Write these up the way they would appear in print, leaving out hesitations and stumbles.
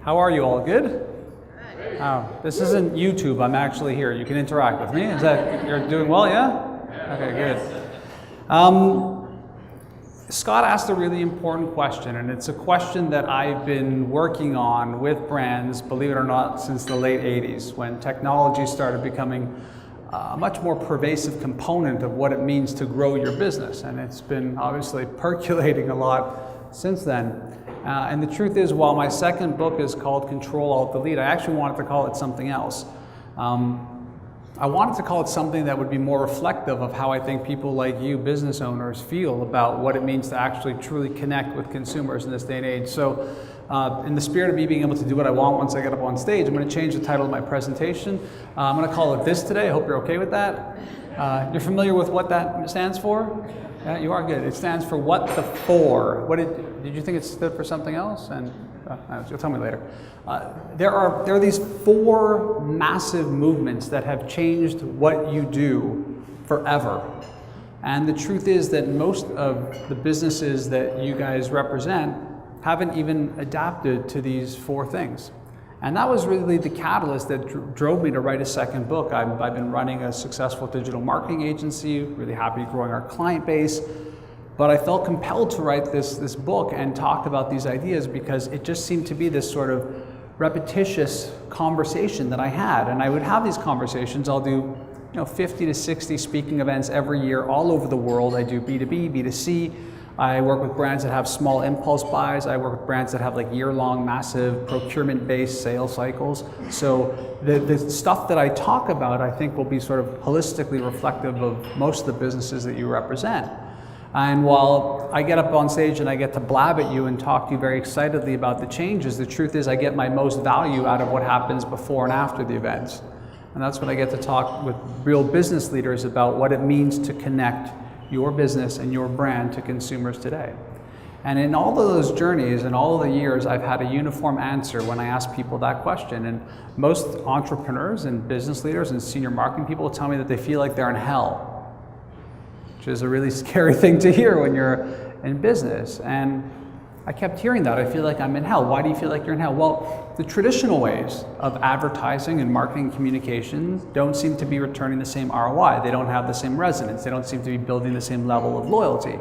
How are you all? Good? Oh, this isn't YouTube. I'm actually here. You can interact with me. Is that, you're doing well, yeah? Okay, good. Scott asked a really important question, and it's a question that I've been working on with brands, believe it or not, since the late 80s, when technology started becoming a much more pervasive component of what it means to grow your business. And it's been obviously percolating a lot since then. And the truth is, while my second book is called Control, Alt, Delete, I actually wanted to call it something else. I wanted to call it something that would be more reflective of how I think people like you, business owners, feel about what it means to actually truly connect with consumers in this day and age. So in the spirit of me being able to do what I want once I get up on stage, I'm going to change the title of my presentation. I'm going to call it this today. I hope you're okay with that. You're familiar with what that stands for? Yeah, you are good. It stands for what the for. What did you think it stood for something else? And you'll tell me later. There are these four massive movements that have changed what you do forever. And the truth is that most of the businesses that you guys represent haven't even adapted to these four things. And that was really the catalyst that drove me to write a second book. I've been running a successful digital marketing agency, really happy growing our client base. But I felt compelled to write this book and talk about these ideas because it just seemed to be this sort of repetitious conversation that I had. And I would have these conversations. I'll do 50 to 60 speaking events every year all over the world. I do B2B, B2C. I work with brands that have small impulse buys. I work with brands that have like year-long, massive procurement-based sales cycles. So the stuff that I talk about, I think, will be sort of holistically reflective of most of the businesses that you represent. And while I get up on stage and I get to blab at you and talk to you very excitedly about the changes, the truth is I get my most value out of what happens before and after the events. And that's when I get to talk with real business leaders about what it means to connect your business and your brand to consumers today. And in all of those journeys and all of the years, I've had a uniform answer when I ask people that question. And most entrepreneurs and business leaders and senior marketing people tell me that they feel like they're in hell, which is a really scary thing to hear when you're in business. And I kept hearing that. I feel like I'm in hell. Why do you feel like you're in hell? Well, the traditional ways of advertising and marketing communications don't seem to be returning the same ROI. They don't have the same resonance. They don't seem to be building the same level of loyalty.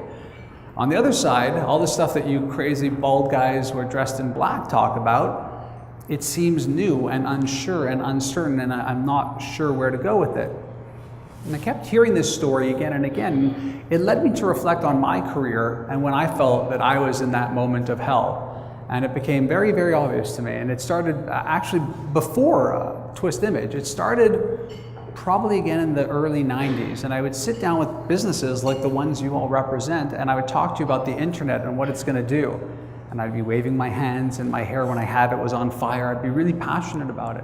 On the other side, all the stuff that you crazy bald guys who are dressed in black talk about, it seems new and unsure and uncertain, and I'm not sure where to go with it. And I kept hearing this story again and again. It led me to reflect on my career and when I felt that I was in that moment of hell. And it became very, very obvious to me. And it started actually before Twist Image. It started probably again in the early 90s. And I would sit down with businesses like the ones you all represent, and I would talk to you about the internet and what it's going to do. And I'd be waving my hands, and my hair when I had it was on fire. I'd be really passionate about it.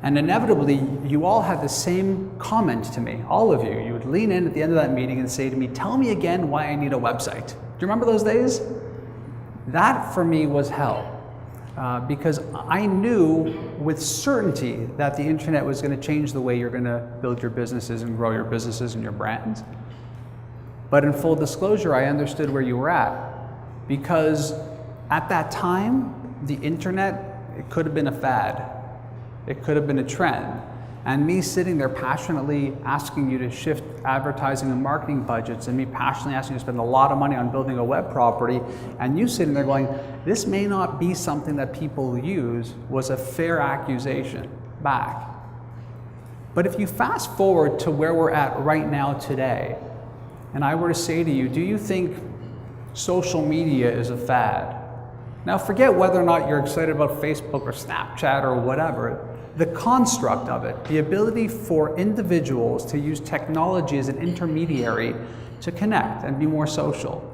And inevitably, you all had the same comment to me, all of you. You would lean in at the end of that meeting and say to me, tell me again why I need a website. Do you remember those days? That for me was hell. Because I knew with certainty that the internet was going to change the way you're going to build your businesses and grow your businesses and your brands. But in full disclosure, I understood where you were at. Because at that time, the internet, it could have been a fad. It could have been a trend. And me sitting there passionately asking you to shift advertising and marketing budgets, and me passionately asking you to spend a lot of money on building a web property, and you sitting there going, this may not be something that people use, was a fair accusation back. But if you fast forward to where we're at right now today, and I were to say to you, do you think social media is a fad? Now forget whether or not you're excited about Facebook or Snapchat or whatever. The construct of it, the ability for individuals to use technology as an intermediary to connect and be more social.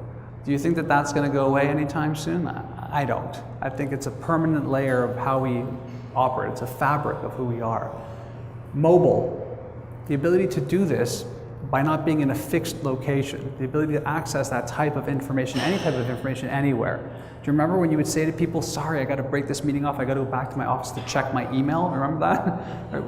Do you think that that's going to go away anytime soon? I don't. I think it's a permanent layer of how we operate. It's a fabric of who we are. Mobile, the ability to do this by not being in a fixed location, the ability to access that type of information, any type of information anywhere. Do you remember when you would say to people, sorry, I got to break this meeting off, I got to go back to my office to check my email? Remember that?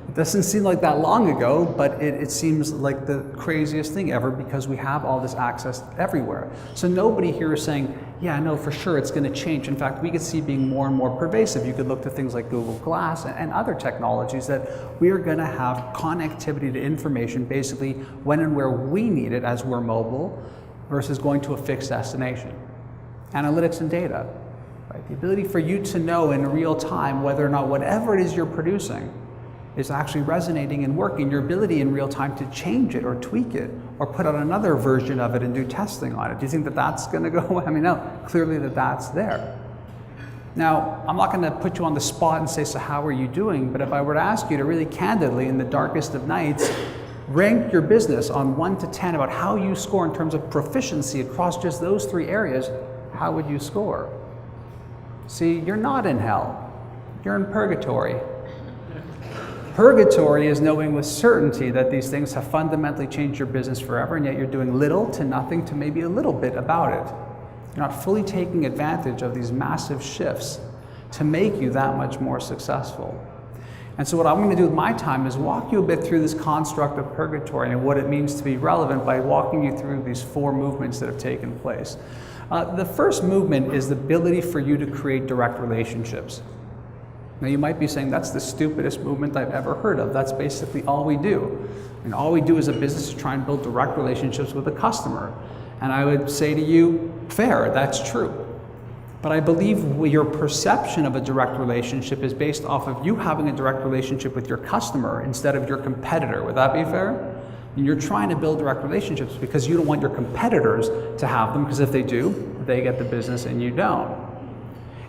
It doesn't seem like that long ago, but it seems like the craziest thing ever because we have all this access everywhere. So nobody here is saying, yeah, no, for sure it's going to change. In fact, we could see being more and more pervasive. You could look to things like Google Glass and other technologies that we are going to have connectivity to information basically when and where we need it as we're mobile versus going to a fixed destination. Analytics and data, right? The ability for you to know in real time whether or not whatever it is you're producing is actually resonating and working, your ability in real time to change it or tweak it or put out another version of it and do testing on it. Do you think that that's going to go away? I mean, no, clearly that's there. Now, I'm not going to put you on the spot and say, so how are you doing? But if I were to ask you to really candidly, in the darkest of nights, rank your business on 1 to 10 about how you score in terms of proficiency across just those 3 areas, how would you score? See, you're not in hell. You're in purgatory. Purgatory is knowing with certainty that these things have fundamentally changed your business forever, and yet you're doing little to nothing to maybe a little bit about it. You're not fully taking advantage of these massive shifts to make you that much more successful. And so what I'm going to do with my time is walk you a bit through this construct of purgatory and what it means to be relevant by walking you through these 4 movements that have taken place. The first movement is the ability for you to create direct relationships. Now you might be saying, that's the stupidest movement I've ever heard of. That's basically all we do. And all we do as a business is try and build direct relationships with the customer. And I would say to you, fair, that's true. But I believe your perception of a direct relationship is based off of you having a direct relationship with your customer instead of your competitor. Would that be fair? And you're trying to build direct relationships because you don't want your competitors to have them, because if they do, they get the business and you don't.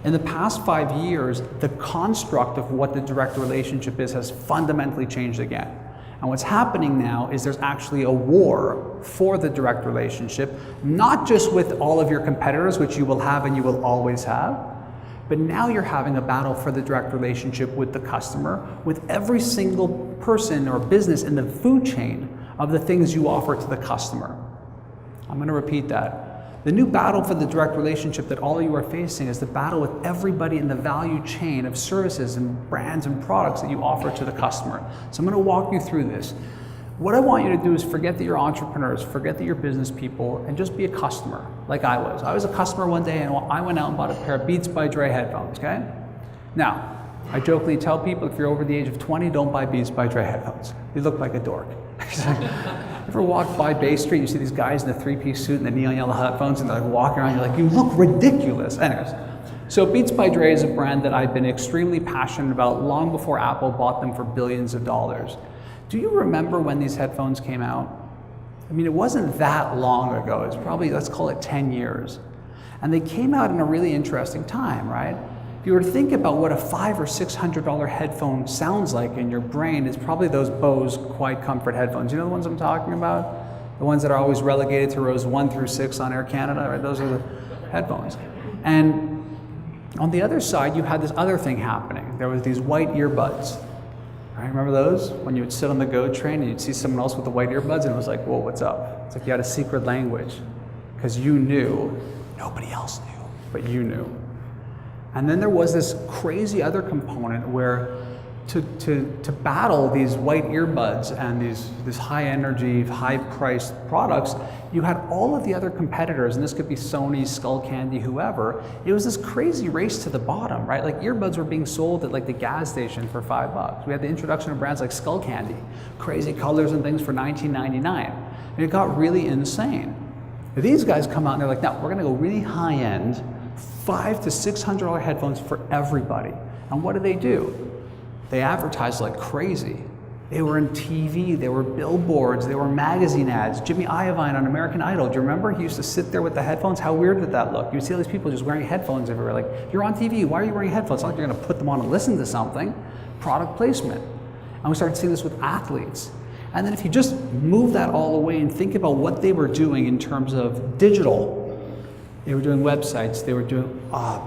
In the past 5 years, the construct of what the direct relationship is has fundamentally changed again. And what's happening now is there's actually a war for the direct relationship, not just with all of your competitors, which you will have and you will always have, but now you're having a battle for the direct relationship with the customer, with every single person or business in the food chain of the things you offer to the customer. I'm going to repeat that. The new battle for the direct relationship that all of you are facing is the battle with everybody in the value chain of services and brands and products that you offer to the customer. So I'm going to walk you through this. What I want you to do is forget that you're entrepreneurs, forget that you're business people, and just be a customer, like I was. I was a customer one day, and I went out and bought a pair of Beats by Dre headphones, okay? Now, I jokingly tell people, if you're over the age of 20, don't buy Beats by Dre headphones. You look like a dork. Ever walk by Bay Street, you see these guys in the 3-piece suit and the neon yellow headphones, and they're like walking around, you're like, you look ridiculous. Anyways, so Beats by Dre is a brand that I've been extremely passionate about long before Apple bought them for billions of dollars. Do you remember when these headphones came out? I mean, it wasn't that long ago. It's probably, let's call it 10 years. And they came out in a really interesting time, right? If you were to think about what a $500 or $600 headphone sounds like in your brain, it's probably those Bose Quiet Comfort headphones. You know the ones I'm talking about? The ones that are always relegated to rows 1 through 6 on Air Canada, right? Those are the headphones. And on the other side, you had this other thing happening. There was these white earbuds. Right? Remember those? When you would sit on the GO train and you'd see someone else with the white earbuds, and it was like, whoa, what's up? It's like you had a secret language because you knew, nobody else knew, but you knew. And then there was this crazy other component where to battle these white earbuds and this high energy, high priced products, you had all of the other competitors, and this could be Sony, Skullcandy, whoever. It was this crazy race to the bottom, right? Like earbuds were being sold at like the gas station for $5. We had the introduction of brands like Skullcandy, crazy colors and things for $19.99. And it got really insane. These guys come out and they're like, no, we're gonna go really high end, $500 to $600 headphones for everybody. And what do? They advertised like crazy. They were in TV, they were billboards, they were magazine ads. Jimmy Iovine on American Idol, do you remember? He used to sit there with the headphones. How weird did that look? You'd see all these people just wearing headphones everywhere. Like, you're on TV, why are you wearing headphones? It's not like you're gonna put them on and listen to something. Product placement. And we started seeing this with athletes. And then if you just move that all away and think about what they were doing in terms of digital, they were doing websites, they were doing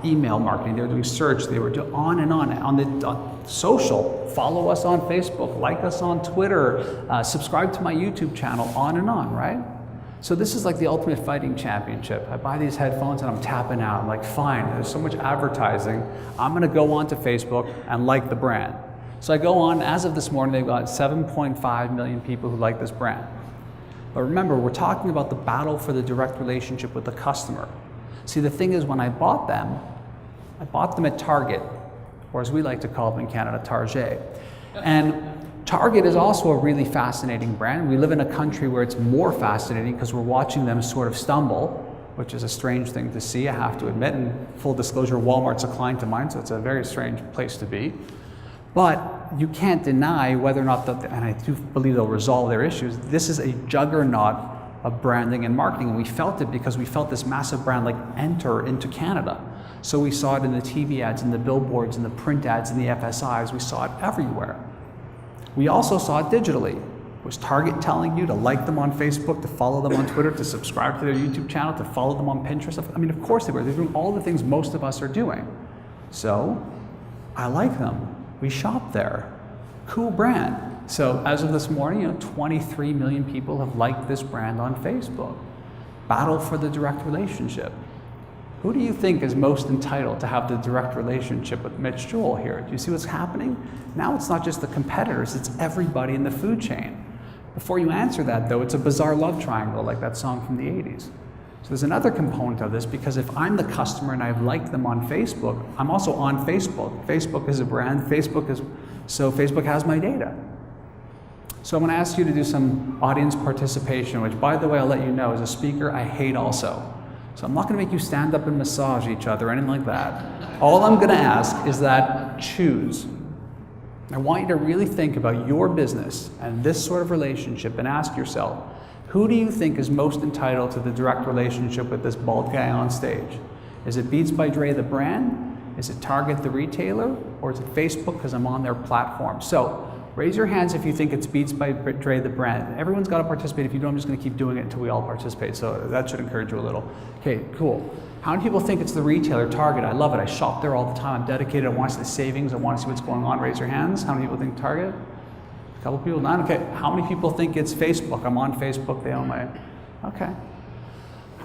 email marketing, they were doing search, they were doing on and on. On social, follow us on Facebook, like us on Twitter, subscribe to my YouTube channel, on and on, right? So this is like the ultimate fighting championship. I buy these headphones and I'm tapping out. I'm like, fine, there's so much advertising. I'm gonna go onto Facebook and like the brand. So I go on, as of this morning, they've got 7.5 million people who like this brand. But remember, we're talking about the battle for the direct relationship with the customer. See, the thing is, when I bought them at Target, or as we like to call them in Canada, Target. And Target is also a really fascinating brand. We live in a country where it's more fascinating because we're watching them sort of stumble, which is a strange thing to see, I have to admit. And full disclosure, Walmart's a client of mine, so it's a very strange place to be. But you can't deny whether or not, and I do believe they'll resolve their issues, this is a juggernaut of branding and marketing. And we felt it because we felt this massive brand like enter into Canada. So we saw it in the TV ads, in the billboards, in the print ads, in the FSIs. We saw it everywhere. We also saw it digitally. Was Target telling you to like them on Facebook, to follow them on Twitter, to subscribe to their YouTube channel, to follow them on Pinterest? I mean, of course they were. They're doing all the things most of us are doing. So I like them. We shop there. Cool brand. So as of this morning, 23 million people have liked this brand on Facebook. Battle for the direct relationship. Who do you think is most entitled to have the direct relationship with Mitch Joel here? Do you see what's happening? Now it's not just the competitors, it's everybody in the food chain. Before you answer that though, it's a bizarre love triangle like that song from the 80s. So there's another component of this, because if I'm the customer and I've liked them on Facebook, I'm also on Facebook. Facebook is a brand, so Facebook has my data. So I'm going to ask you to do some audience participation, which by the way, I'll let you know, as a speaker, I hate also. So I'm not going to make you stand up and massage each other or anything like that. All I'm going to ask is that choose. I want you to really think about your business and this sort of relationship and ask yourself, who do you think is most entitled to the direct relationship with this bald guy on stage? Is it Beats by Dre the brand? Is it Target the retailer? Or is it Facebook because I'm on their platform? So raise your hands if you think it's Beats by Dre the brand. Everyone's got to participate. If you don't, I'm just going to keep doing it until we all participate. So that should encourage you a little. Okay, cool. How many people think it's the retailer, Target? I love it. I shop there all the time. I'm dedicated. I want to see the savings. I want to see what's going on. Raise your hands. How many people think Target? A couple people, none. Okay. How many people think it's Facebook? I'm on Facebook. They own my. Okay.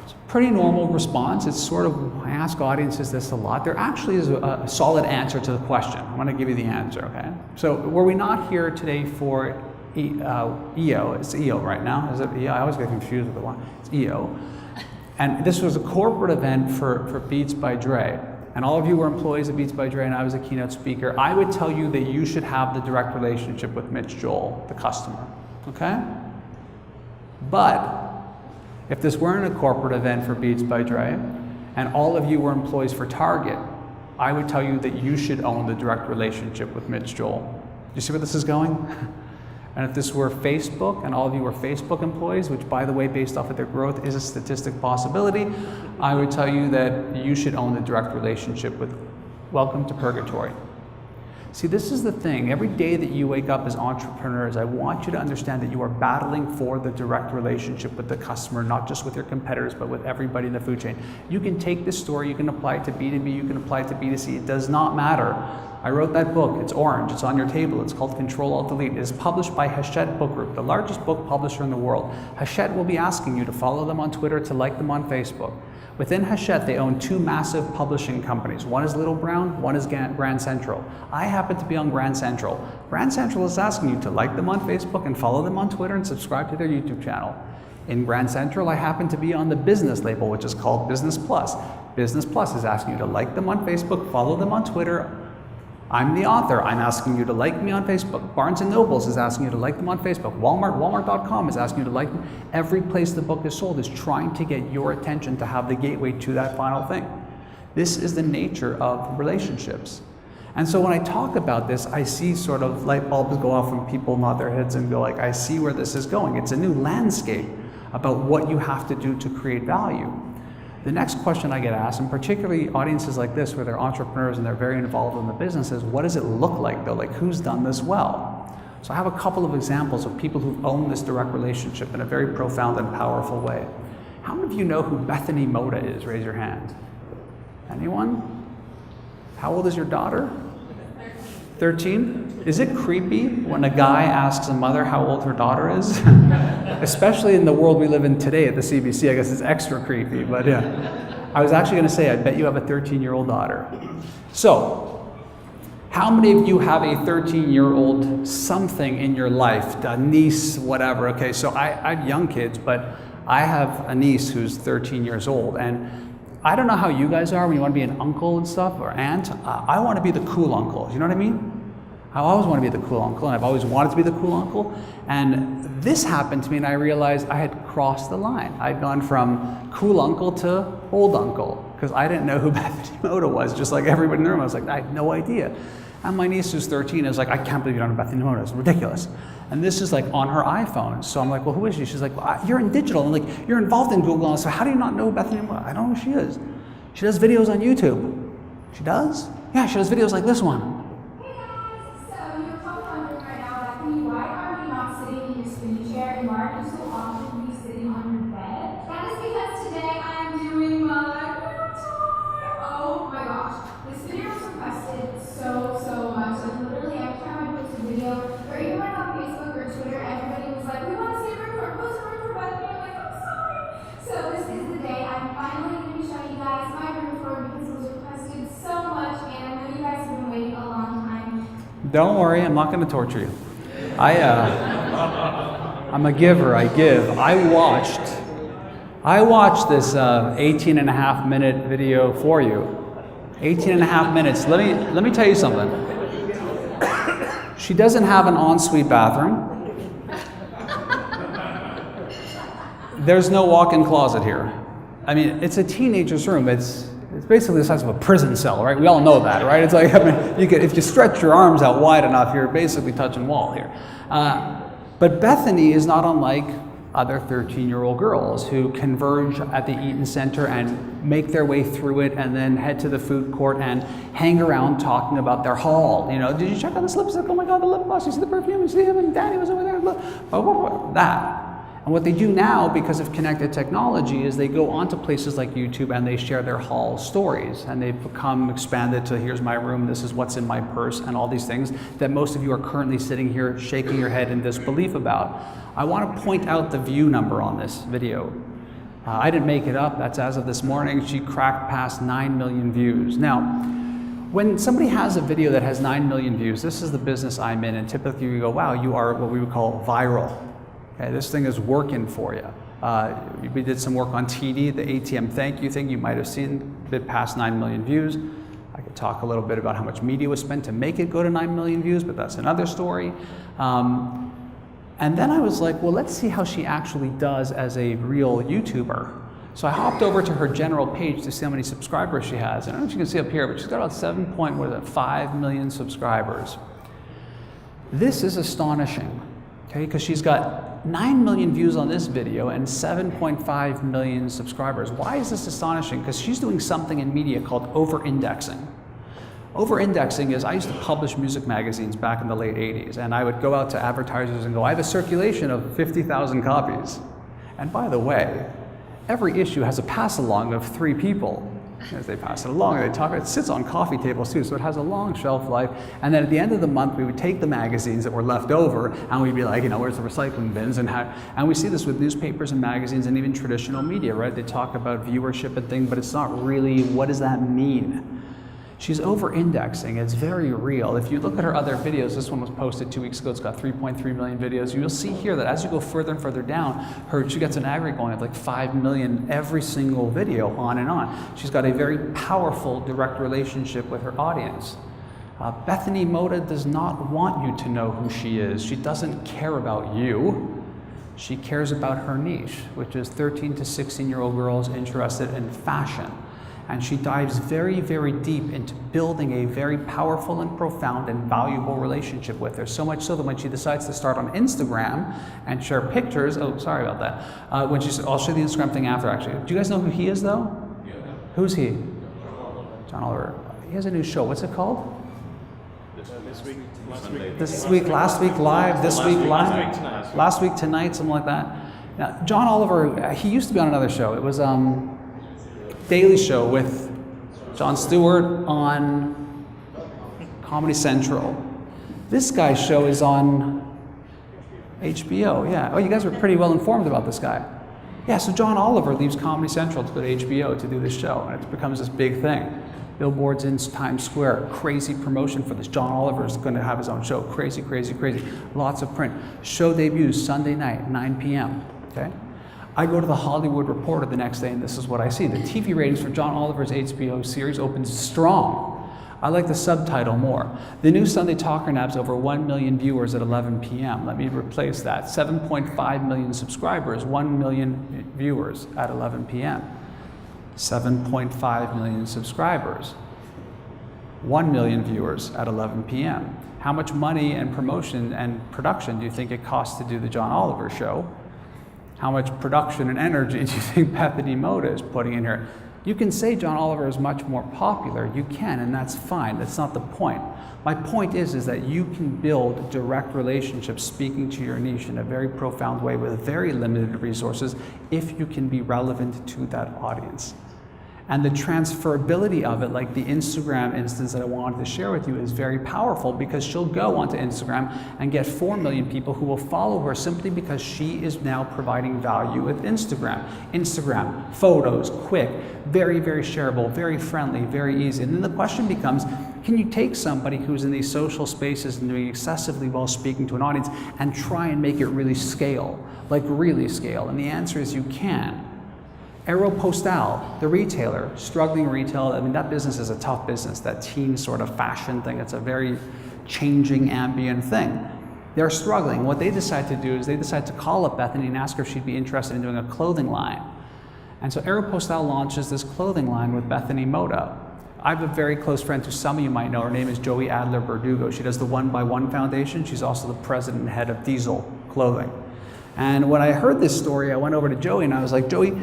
It's a pretty normal response. It's sort of, I ask audiences this a lot. There actually is a solid answer to the question. I'm going to give you the answer, okay? So were we not here today for EO? It's EO right now. Is it EO? I always get confused with the one. It's EO. And this was a corporate event for Beats by Dre. And all of you were employees of Beats by Dre, and I was a keynote speaker. I would tell you that you should have the direct relationship with Mitch Joel, the customer, okay? But if this weren't a corporate event for Beats by Dre, and all of you were employees for Target, I would tell you that you should own the direct relationship with Mitch Joel. Do you see where this is going? And if this were Facebook, and all of you were Facebook employees, which by the way, based off of their growth is a statistic possibility, I would tell you that you should own the direct relationship with Welcome to Purgatory. See, this is the thing. Every day that you wake up as entrepreneurs, I want you to understand that you are battling for the direct relationship with the customer, not just with your competitors, but with everybody in the food chain. You can take this story, you can apply it to B2B, you can apply it to B2C. It does not matter. I wrote that book. It's orange. It's on your table. It's called Control-Alt-Delete. It is published by Hachette Book Group, the largest book publisher in the world. Hachette will be asking you to follow them on Twitter, to like them on Facebook. Within Hachette, they own two massive publishing companies. One is Little Brown, one is Grand Central. I happen to be on Grand Central. Grand Central is asking you to like them on Facebook and follow them on Twitter and subscribe to their YouTube channel. In Grand Central, I happen to be on the business label, which is called Business Plus. Business Plus is asking you to like them on Facebook, follow them on Twitter. I'm the author. I'm asking you to like me on Facebook. Barnes & Nobles is asking you to like them on Facebook. Walmart.com is asking you to like them. Every place the book is sold is trying to get your attention to have the gateway to that final thing. This is the nature of relationships. And so when I talk about this, I see sort of light bulbs go off when people nod their heads and go like, I see where this is going. It's a new landscape about what you have to do to create value. The next question I get asked, and particularly audiences like this where they're entrepreneurs and they're very involved in the business, is what does it look like though? Like who's done this well? So I have a couple of examples of people who've owned this direct relationship in a very profound and powerful way. How many of you know who Bethany Moda is? Raise your hand. Anyone? How old is your daughter? 13? Is it creepy when a guy asks a mother how old her daughter is? Especially in the world we live in today at the CBC, I guess it's extra creepy, but yeah. I was actually going to say, I bet you have a 13-year-old daughter. So, how many of you have a 13-year-old something in your life, a niece, whatever? Okay, so I have young kids, but I have a niece who's 13 years old, and I don't know how you guys are when you want to be an uncle and stuff, or aunt. I want to be the cool uncle. You know what I mean? I always want to be the cool uncle, and I've always wanted to be the cool uncle. And this happened to me, and I realized I had crossed the line. I'd gone from cool uncle to old uncle, because I didn't know who Bethany Mota was, just like everybody in the room. I was like, I had no idea. And my niece, who's 13, is like, I can't believe you don't know Bethany Mota. It's ridiculous. And this is like on her iPhone. So I'm like, well, who is she? She's like, well, you're in digital. And like, you're involved in Google. So how do you not know who Bethany Mota? I don't know who she is. She does videos on YouTube. She does? Yeah, she does videos like this one. Don't worry, I'm not going to torture you. I'm a giver, I give. I watched this 18 and a half minute video for you. 18 and a half minutes. Let me tell you something. She doesn't have an ensuite bathroom. There's no walk-in closet here. I mean, it's a teenager's room. It's basically the size of a prison cell, right? We all know that, right? It's like, I mean, if you stretch your arms out wide enough, you're basically touching wall here. But Bethany is not unlike other 13-year-old girls who converge at the Eaton Center and make their way through it and then head to the food court and hang around talking about their haul. You know, did you check out this lipstick? Oh my God, the lip gloss, you see the perfume, you see him, and Daddy was over there. Look, that. And what they do now, because of connected technology, is they go onto places like YouTube and they share their haul stories. And they've become expanded to, here's my room, this is what's in my purse, and all these things that most of you are currently sitting here shaking your head in disbelief about. I want to point out the view number on this video. I didn't make it up, that's as of this morning. She cracked past 9 million views. Now, when somebody has a video that has 9 million views, this is the business I'm in, and typically you go, wow, you are what we would call viral. Okay, this thing is working for you. We did some work on TD, the ATM thank you thing you might have seen, a bit past 9 million views. I could talk a little bit about how much media was spent to make it go to 9 million views, but that's another story. And then I was like, well, let's see how she actually does as a real YouTuber. So I hopped over to her general page to see how many subscribers she has. And I don't know if you can see up here, but she's got about 7.5 million subscribers. This is astonishing, okay, because she's got 9 million views on this video and 7.5 million subscribers. Why is this astonishing? Because she's doing something in media called over-indexing. Over-indexing is, I used to publish music magazines back in the late 80s, and I would go out to advertisers and go, I have a circulation of 50,000 copies. And by the way, every issue has a pass-along of 3 people. As they pass it along, they talk, it sits on coffee tables too, so it has a long shelf life. And then at the end of the month, we would take the magazines that were left over, and we'd be like, you know, where's the recycling bins? And we see this with newspapers and magazines and even traditional media, right? They talk about viewership and things, but it's not really, what does that mean? She's over-indexing, it's very real. If you look at her other videos, this one was posted 2 weeks ago, it's got 3.3 million videos. You'll see here that as you go further and further down, she gets an aggregate going of like 5 million every single video, on and on. She's got a very powerful direct relationship with her audience. Bethany Mota does not want you to know who she is. She doesn't care about you. She cares about her niche, which is 13 to 16-year-old girls interested in fashion. And she dives very, very deep into building a very powerful and profound and valuable relationship with her. So much so that when she decides to start on Instagram and share pictures, oh, sorry about that. I'll show you the Instagram thing after, actually. Do you guys know who he is, though? Yeah. Who's he? John Oliver. He has a new show. What's it called? This week, last week live, this week live, last week tonight, something like that. Now, John Oliver, he used to be on another show. It was Daily Show with Jon Stewart on Comedy Central. This guy's show is on HBO, yeah. Oh, you guys were pretty well informed about this guy. Yeah, so John Oliver leaves Comedy Central to go to HBO to do this show, and it becomes this big thing. Billboards in Times Square, crazy promotion for this. John Oliver's going to have his own show, crazy, crazy, crazy. Lots of print. Show debuts Sunday night, 9 p.m., okay? I go to the Hollywood Reporter the next day and this is what I see. The TV ratings for John Oliver's HBO series opens strong. I like the subtitle more. The new Sunday Talker nabs over 1 million viewers at 11 p.m. Let me replace that. 7.5 million subscribers, 1 million viewers at 11 p.m. 7.5 million subscribers, 1 million viewers at 11 p.m. How much money and promotion and production do you think it costs to do the John Oliver show? How much production and energy do you think Bethany Mota is putting in here? You can say John Oliver is much more popular. You can, and that's fine. That's not the point. My point is that you can build direct relationships speaking to your niche in a very profound way with very limited resources if you can be relevant to that audience. And the transferability of it, like the Instagram instance that I wanted to share with you, is very powerful because she'll go onto Instagram and get 4 million people who will follow her simply because she is now providing value with Instagram. Instagram, photos, quick, very, very shareable, very friendly, very easy. And then the question becomes, can you take somebody who's in these social spaces and doing excessively well speaking to an audience and try and make it really scale, like really scale? And the answer is you can. Aeropostale, the retailer, struggling retail, I mean, that business is a tough business, that teen sort of fashion thing. It's a very changing, ambient thing. They're struggling. What they decide to do is they decide to call up Bethany and ask her if she'd be interested in doing a clothing line. And so Aeropostale launches this clothing line with Bethany Mota. I have a very close friend who some of you might know. Her name is Joey Adler Berdugo. She does the One by One Foundation. She's also the president and head of Diesel Clothing. And when I heard this story, I went over to Joey and I was like, Joey,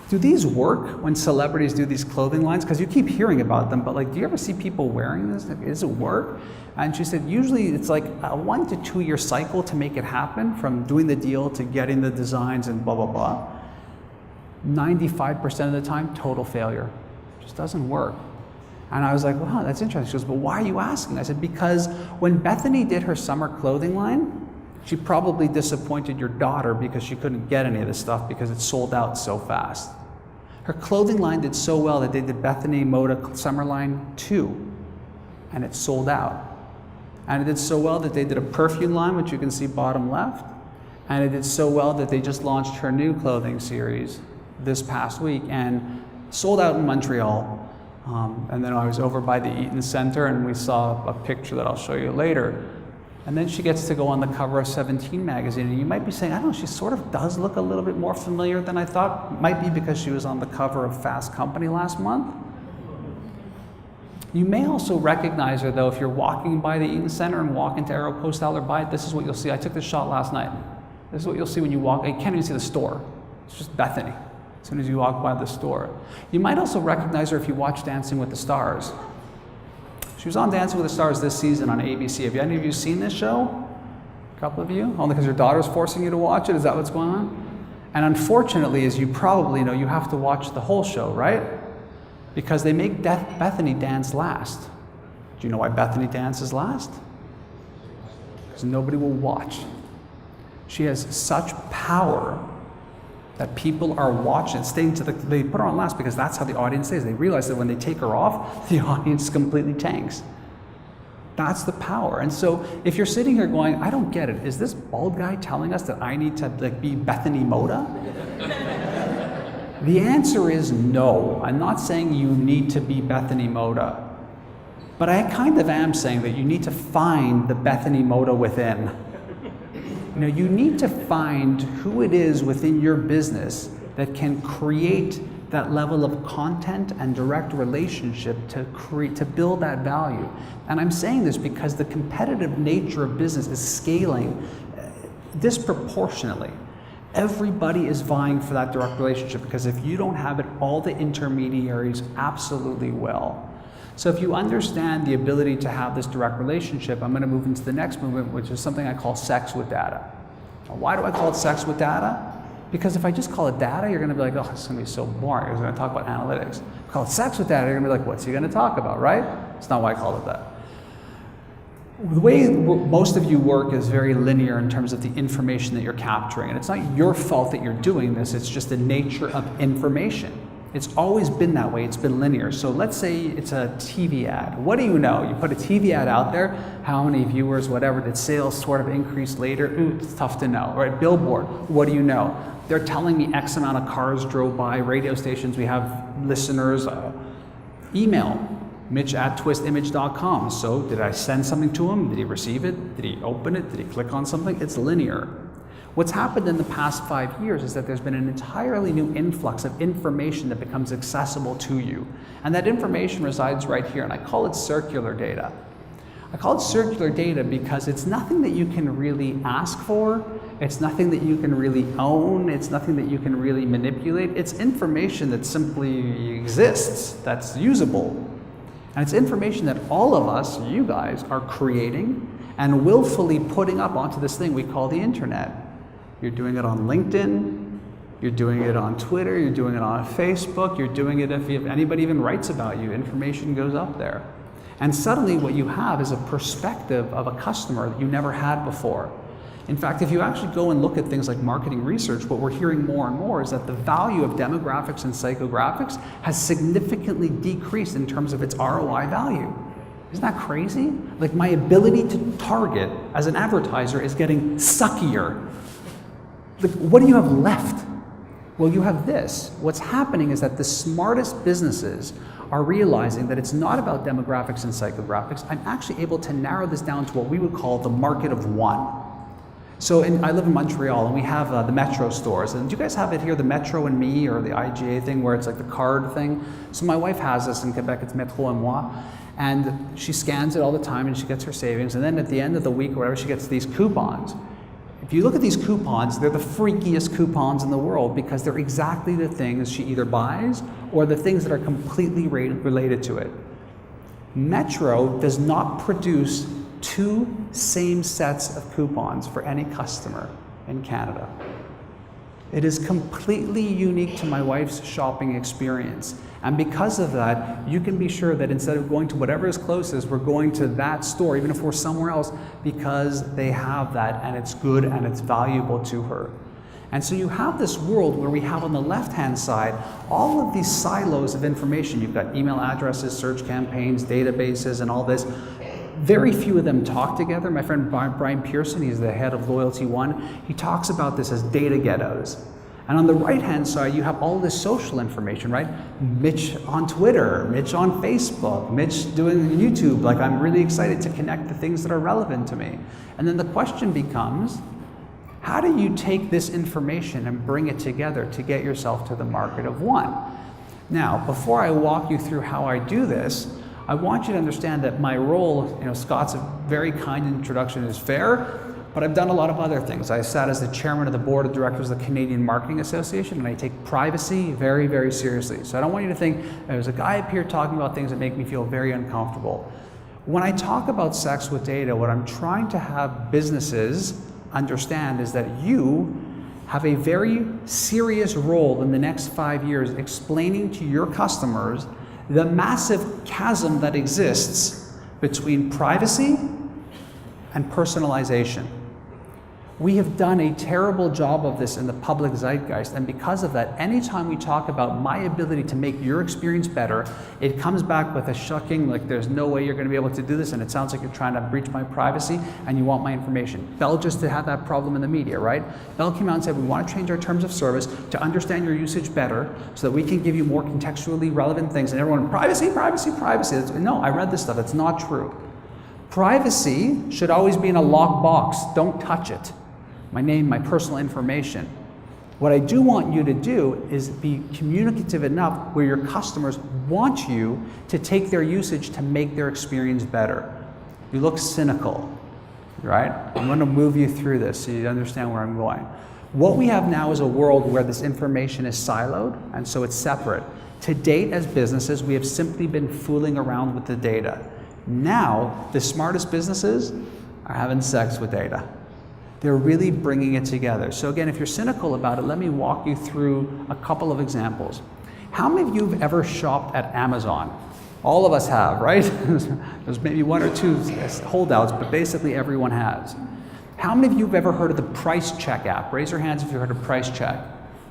do these work when celebrities do these clothing lines? Because you keep hearing about them, but like, do you ever see people wearing this? Does it work? And she said, usually it's like a 1 to 2 year cycle to make it happen, from doing the deal to getting the designs and blah, blah, blah. 95% of the time, total failure. It just doesn't work. And I was like, wow, that's interesting. She goes, but why are you asking? I said, because when Bethany did her summer clothing line, she probably disappointed your daughter because she couldn't get any of this stuff because it sold out so fast. Her clothing line did so well that they did Bethany Mota Summer Line 2, and it sold out. And it did so well that they did a perfume line, which you can see bottom left, and it did so well that they just launched her new clothing series this past week and sold out in Montreal. And then I was over by the Eaton Center and we saw a picture that I'll show you later. And then she gets to go on the cover of 17 magazine. And you might be saying, I don't know, she sort of does look a little bit more familiar than I thought. Might be because she was on the cover of Fast Company last month. You may also recognize her though if you're walking by the Eaton Center and walk into Aeropostale or by it. This is what you'll see. I took this shot last night. This is what you'll see when you walk. You can't even see the store. It's just Bethany as soon as you walk by the store. You might also recognize her if you watch Dancing with the Stars. She was on Dancing with the Stars this season on ABC. Have any of you seen this show? A couple of you? Only because your daughter's forcing you to watch it? Is that what's going on? And unfortunately, as you probably know, you have to watch the whole show, right? Because they make Bethany dance last. Do you know why Bethany dances last? Because nobody will watch. She has such power that people are watching, staying to they put her on last because that's how the audience stays. They realize that when they take her off, the audience completely tanks. That's the power. And so if you're sitting here going, I don't get it, is this bald guy telling us that I need to be Bethany Mota? The answer is no. I'm not saying you need to be Bethany Mota, but I kind of am saying that you need to find the Bethany Mota within. You know, you need to find who it is within your business that can create that level of content and direct relationship to build that value. And I'm saying this because the competitive nature of business is scaling disproportionately. Everybody is vying for that direct relationship because if you don't have it, all the intermediaries absolutely will. So if you understand the ability to have this direct relationship, I'm going to move into the next movement, which is something I call sex with data. Now, why do I call it sex with data? Because if I just call it data, you're going to be like, oh, it's going to be so boring. He's going to talk about analytics. If I call it sex with data, you're going to be like, what's he going to talk about, right? It's not why I call it that. The way most of you work is very linear in terms of the information that you're capturing. And it's not your fault that you're doing this, it's just the nature of information. It's always been that way. It's been linear. So let's say it's a TV ad. What do you know? You put a TV ad out there, how many viewers, whatever, did sales sort of increase later? Ooh, it's tough to know. Right? Billboard, what do you know? They're telling me X amount of cars drove by, radio stations, we have listeners. Email, mitch@twistimage.com. So did I send something to him? Did he receive it? Did he open it? Did he click on something? It's linear. What's happened in the past 5 years is that there's been an entirely new influx of information that becomes accessible to you. And that information resides right here, and I call it circular data. I call it circular data because it's nothing that you can really ask for, it's nothing that you can really own, it's nothing that you can really manipulate. It's information that simply exists, that's usable. And it's information that all of us, you guys, are creating and willfully putting up onto this thing we call the internet. You're doing it on LinkedIn, you're doing it on Twitter, you're doing it on Facebook, you're doing it if anybody even writes about you, information goes up there. And suddenly what you have is a perspective of a customer that you never had before. In fact, if you actually go and look at things like marketing research, what we're hearing more and more is that the value of demographics and psychographics has significantly decreased in terms of its ROI value. Isn't that crazy? Like my ability to target as an advertiser is getting suckier. Like, what do you have left? Well, you have this. What's happening is that the smartest businesses are realizing that it's not about demographics and psychographics. I'm actually able to narrow this down to what we would call the market of one. So I live in Montreal, and we have the Metro stores. And do you guys have it here, the Metro and Me, or the IGA thing, where it's like the card thing? So my wife has this in Quebec, it's Metro et moi. And she scans it all the time, and she gets her savings. And then at the end of the week or whatever, she gets these coupons. If you look at these coupons, they're the freakiest coupons in the world because they're exactly the things she either buys or the things that are completely related to it. Metro does not produce two same sets of coupons for any customer in Canada. It is completely unique to my wife's shopping experience. And because of that, you can be sure that instead of going to whatever is closest, we're going to that store, even if we're somewhere else, because they have that and it's good and it's valuable to her. And so you have this world where we have on the left-hand side all of these silos of information. You've got email addresses, search campaigns, databases, and all this. Very few of them talk together. My friend Brian Pearson, he's the head of Loyalty One, he talks about this as data ghettos. And on the right-hand side, you have all this social information, right? Mitch on Twitter, Mitch on Facebook, Mitch doing YouTube. Like, I'm really excited to connect the things that are relevant to me. And then the question becomes, how do you take this information and bring it together to get yourself to the market of one? Now, before I walk you through how I do this, I want you to understand that my role, Scott's a very kind introduction is fair, but I've done a lot of other things. I sat as the chairman of the board of directors of the Canadian Marketing Association, and I take privacy very, very seriously. So I don't want you to think there's a guy up here talking about things that make me feel very uncomfortable. When I talk about sex with data, what I'm trying to have businesses understand is that you have a very serious role in the next 5 years explaining to your customers the massive chasm that exists between privacy and personalization. We have done a terrible job of this in the public zeitgeist, and because of that, anytime we talk about my ability to make your experience better, it comes back with a shucking, like there's no way you're going to be able to do this, and it sounds like you're trying to breach my privacy and you want my information. Bell just had that problem in the media, right? Bell came out and said, we want to change our terms of service to understand your usage better so that we can give you more contextually relevant things, and everyone, privacy, privacy, privacy. No, I read this stuff, it's not true. Privacy should always be in a locked box. Don't touch it. My name, my personal information. What I do want you to do is be communicative enough where your customers want you to take their usage to make their experience better. You look cynical, right? I'm going to move you through this so you understand where I'm going. What we have now is a world where this information is siloed, and so it's separate. To date, as businesses, we have simply been fooling around with the data. Now, the smartest businesses are having sex with data. They're really bringing it together. So again, if you're cynical about it, let me walk you through a couple of examples. How many of you have ever shopped at Amazon? All of us have, right? There's maybe one or two holdouts, but basically everyone has. How many of you have ever heard of the Price Check app? Raise your hands if you've heard of Price Check.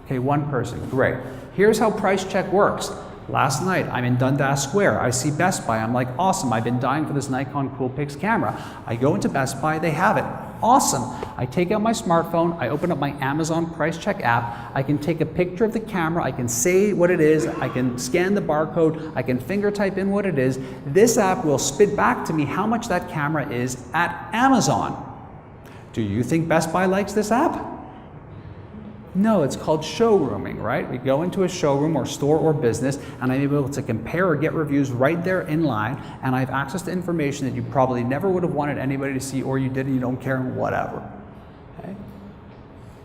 Okay, one person, great. Here's how price check works. Last night, I'm in Dundas Square. I see Best Buy. I'm like, awesome, I've been dying for this Nikon Coolpix camera. I go into Best Buy, they have it. Awesome. I take out my smartphone, I open up my Amazon Price Check app, I can take a picture of the camera, I can say what it is, I can scan the barcode, I can finger type in what it is. This app will spit back to me how much that camera is at Amazon. Do you think Best Buy likes this app? No, it's called showrooming, right? We go into a showroom or store or business and I'm able to compare or get reviews right there in line, and I have access to information that you probably never would have wanted anybody to see, or you did and you don't care, whatever. Okay?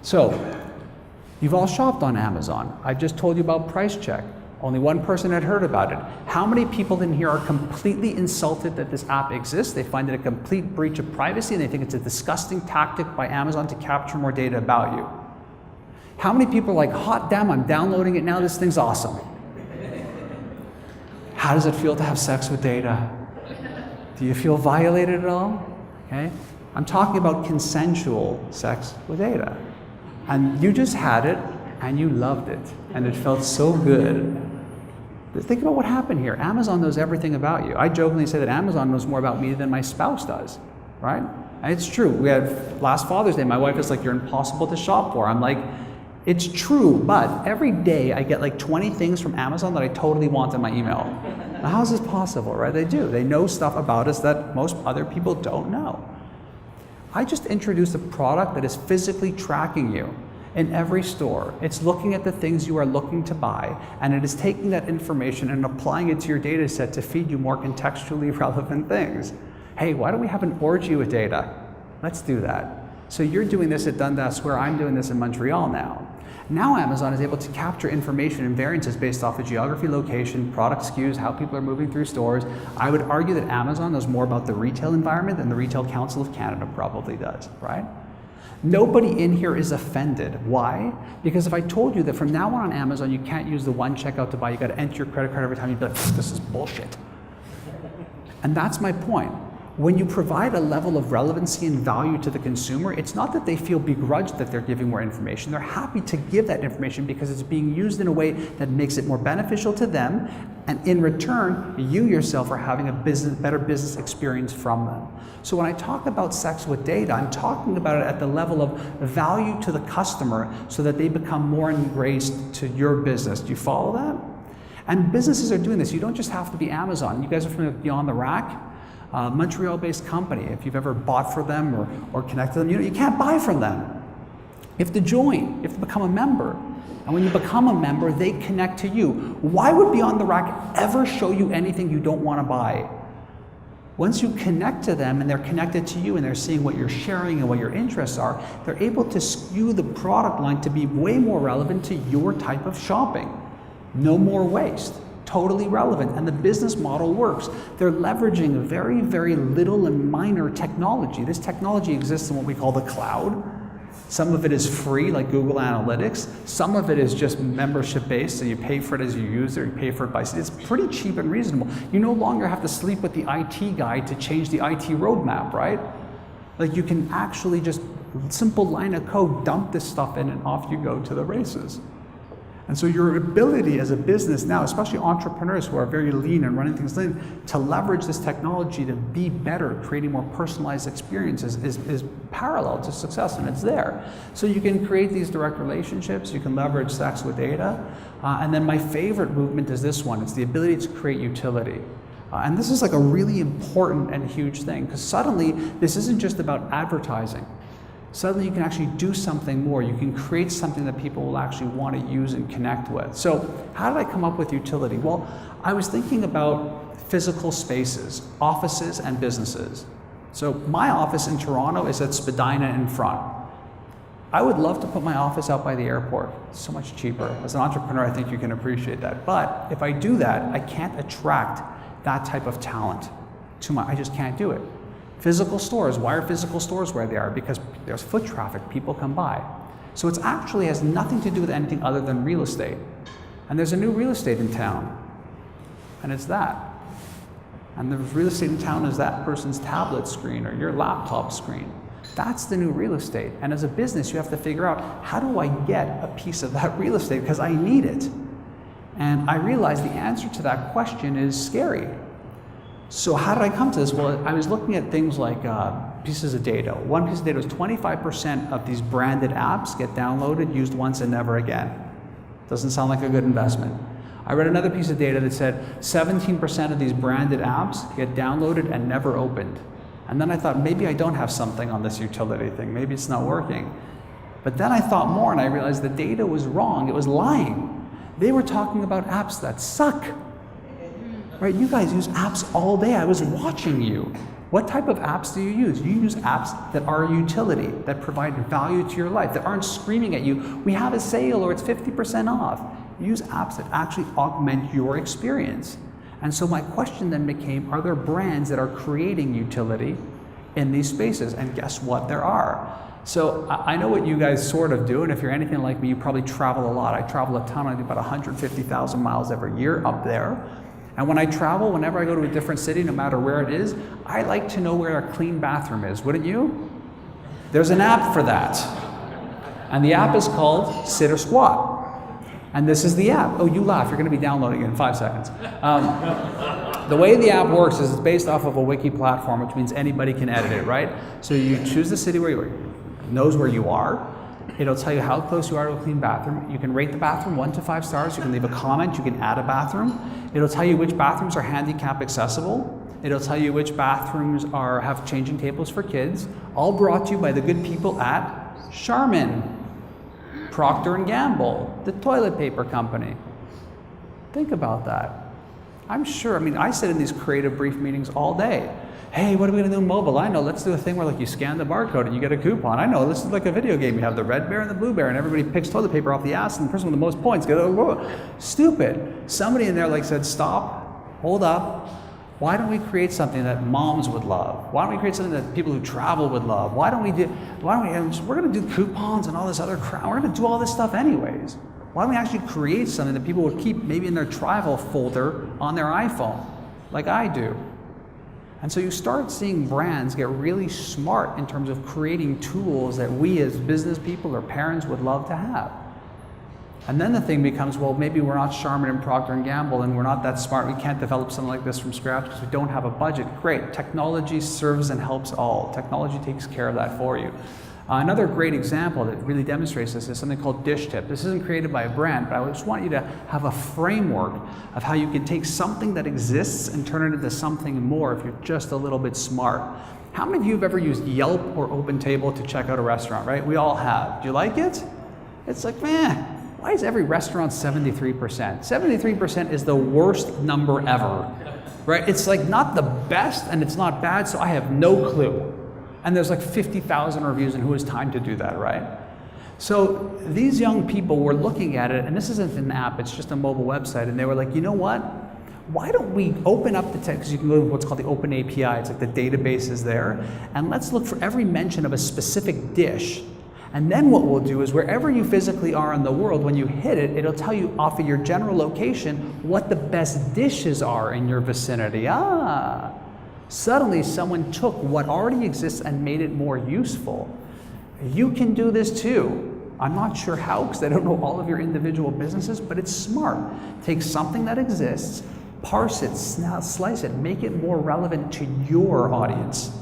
So, you've all shopped on Amazon. I've just told you about Price Check. Only one person had heard about it. How many people in here are completely insulted that this app exists? They find it a complete breach of privacy and they think it's a disgusting tactic by Amazon to capture more data about you. How many people are like, hot damn, I'm downloading it now, this thing's awesome. How does it feel to have sex with data? Do you feel violated at all? Okay? I'm talking about consensual sex with data. And you just had it and you loved it and it felt so good. Think about what happened here. Amazon knows everything about you. I jokingly say that Amazon knows more about me than my spouse does, right? And it's true. We had last Father's Day, my wife is like, you're impossible to shop for. I'm like, it's true, but every day I get like 20 things from Amazon that I totally want in my email. Now, how is this possible, right? They do. They know stuff about us that most other people don't know. I just introduced a product that is physically tracking you in every store. It's looking at the things you are looking to buy, and it is taking that information and applying it to your data set to feed you more contextually relevant things. Hey, why don't we have an orgy with data? Let's do that. So you're doing this at Dundas Square, I'm doing this in Montreal now. Now Amazon is able to capture information and variances based off of geography, location, product SKUs, how people are moving through stores. I would argue that Amazon knows more about the retail environment than the Retail Council of Canada probably does, right? Nobody in here is offended. Why? Because if I told you that from now on Amazon, you can't use the one checkout to buy, you gotta enter your credit card every time, you'd be like, this is bullshit. And that's my point. When you provide a level of relevancy and value to the consumer, it's not that they feel begrudged that they're giving more information. They're happy to give that information because it's being used in a way that makes it more beneficial to them, and in return, you yourself are having a better business experience from them. So when I talk about sex with data, I'm talking about it at the level of value to the customer so that they become more embraced to your business. Do you follow that? And businesses are doing this. You don't just have to be Amazon. You guys are familiar with Beyond the Rack? Montreal-based company. If you've ever bought for them or connected them, you can't buy from them. You have to join, you have to become a member. And when you become a member, they connect to you. Why would Beyond the Rack ever show you anything you don't want to buy? Once you connect to them and they're connected to you and they're seeing what you're sharing and what your interests are, they're able to skew the product line to be way more relevant to your type of shopping. No more waste. Totally relevant, and the business model works. They're leveraging very, very little and minor technology. This technology exists in what we call the cloud. Some of it is free, like Google Analytics. Some of it is just membership-based, so you pay for it as you use it, or you pay for it by... It's pretty cheap and reasonable. You no longer have to sleep with the IT guy to change the IT roadmap, right? Like, you can actually just, simple line of code, dump this stuff in, and off you go to the races. And so your ability as a business now, especially entrepreneurs who are very lean and running things lean, to leverage this technology to be better, creating more personalized experiences is parallel to success, and it's there. So you can create these direct relationships, you can leverage sex with data, and then my favorite movement is this one. It's the ability to create utility. And this is like a really important and huge thing, because suddenly this isn't just about advertising. Suddenly you can actually do something more. You can create something that people will actually want to use and connect with. So how did I come up with utility? Well, I was thinking about physical spaces, offices and businesses. So my office in Toronto is at Spadina in front. I would love to put my office out by the airport. It's so much cheaper. As an entrepreneur, I think you can appreciate that. But if I do that, I can't attract that type of talent to I just can't do it. Physical stores, why are physical stores where they are? Because there's foot traffic, people come by. So it actually has nothing to do with anything other than real estate. And there's a new real estate in town, and it's that. And the real estate in town is that person's tablet screen or your laptop screen. That's the new real estate. And as a business, you have to figure out, how do I get a piece of that real estate? Because I need it. And I realized the answer to that question is scary. So how did I come to this? Well, I was looking at things like pieces of data. One piece of data was 25% of these branded apps get downloaded, used once and never again. Doesn't sound like a good investment. I read another piece of data that said 17% of these branded apps get downloaded and never opened. And then I thought, maybe I don't have something on this utility thing. Maybe it's not working. But then I thought more and I realized the data was wrong. It was lying. They were talking about apps that suck. Right? You guys use apps all day. I was watching you. What type of apps do you use? You use apps that are a utility, that provide value to your life, that aren't screaming at you, we have a sale or it's 50% off. You use apps that actually augment your experience. And so my question then became, are there brands that are creating utility in these spaces? And guess what? There are. So I know what you guys sort of do, and if you're anything like me, you probably travel a lot. I travel a ton. I do about 150,000 miles every year up there. And when I travel, whenever I go to a different city, no matter where it is, I like to know where a clean bathroom is. Wouldn't you? There's an app for that. And the app is called Sit or Squat. And this is the app. Oh, you laugh. You're going to be downloading it in 5 seconds. The way the app works is it's based off of a wiki platform, which means anybody can edit it, right? So you choose the city where you are. It knows where you are. It'll tell you how close you are to a clean bathroom. You can rate the bathroom 1 to 5 stars. You can leave a comment. You can add a bathroom. It'll tell you which bathrooms are handicap accessible. It'll tell you which bathrooms have changing tables for kids. All brought to you by the good people at Charmin, Procter & Gamble, the toilet paper company. Think about that. I'm sure, I sit in these creative brief meetings all day. Hey, what are we gonna do mobile? I know, let's do a thing where like you scan the barcode and you get a coupon. I know, this is like a video game. You have the red bear and the blue bear and everybody picks toilet paper off the ass and the person with the most points gets stupid. Somebody in there said, stop, hold up. Why don't we create something that moms would love? Why don't we create something that people who travel would love? We're gonna do coupons and all this other crap. We're gonna do all this stuff anyways. Why don't we actually create something that people would keep maybe in their travel folder on their iPhone, like I do? And so you start seeing brands get really smart in terms of creating tools that we as business people or parents would love to have. And then the thing becomes, well, maybe we're not Charmin and Procter & Gamble and we're not that smart. We can't develop something like this from scratch because we don't have a budget. Great, technology serves and helps all. Technology takes care of that for you. Another great example that really demonstrates this is something called Dish Tip. This isn't created by a brand, but I just want you to have a framework of how you can take something that exists and turn it into something more if you're just a little bit smart. How many of you have ever used Yelp or OpenTable to check out a restaurant, right? We all have. Do you like it? It's like, man, why is every restaurant 73%? 73% is the worst number ever, right? It's like not the best and it's not bad, so I have no clue. And there's like 50,000 reviews, and who has time to do that, right? So these young people were looking at it, and this isn't an app, it's just a mobile website, and they were like, you know what? Why don't we open up the text, because you can go to what's called the Open API, it's like the database is there, and let's look for every mention of a specific dish. And then what we'll do is wherever you physically are in the world, when you hit it, it'll tell you off of your general location what the best dishes are in your vicinity. Suddenly someone took what already exists and made it more useful. You can do this too. I'm not sure how, because I don't know all of your individual businesses, but it's smart. Take something that exists, parse it, slice it, make it more relevant to your audience.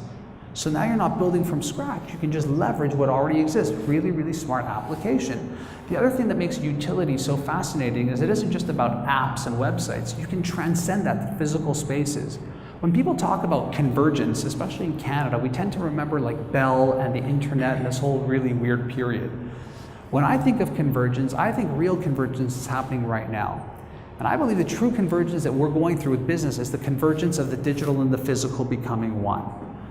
So now you're not building from scratch. You can just leverage what already exists. Really, really smart application. The other thing that makes utility so fascinating is it isn't just about apps and websites. You can transcend that to physical spaces. When people talk about convergence, especially in Canada, we tend to remember like Bell and the internet and this whole really weird period. When I think of convergence, I think real convergence is happening right now. And I believe the true convergence that we're going through with business is the convergence of the digital and the physical becoming one.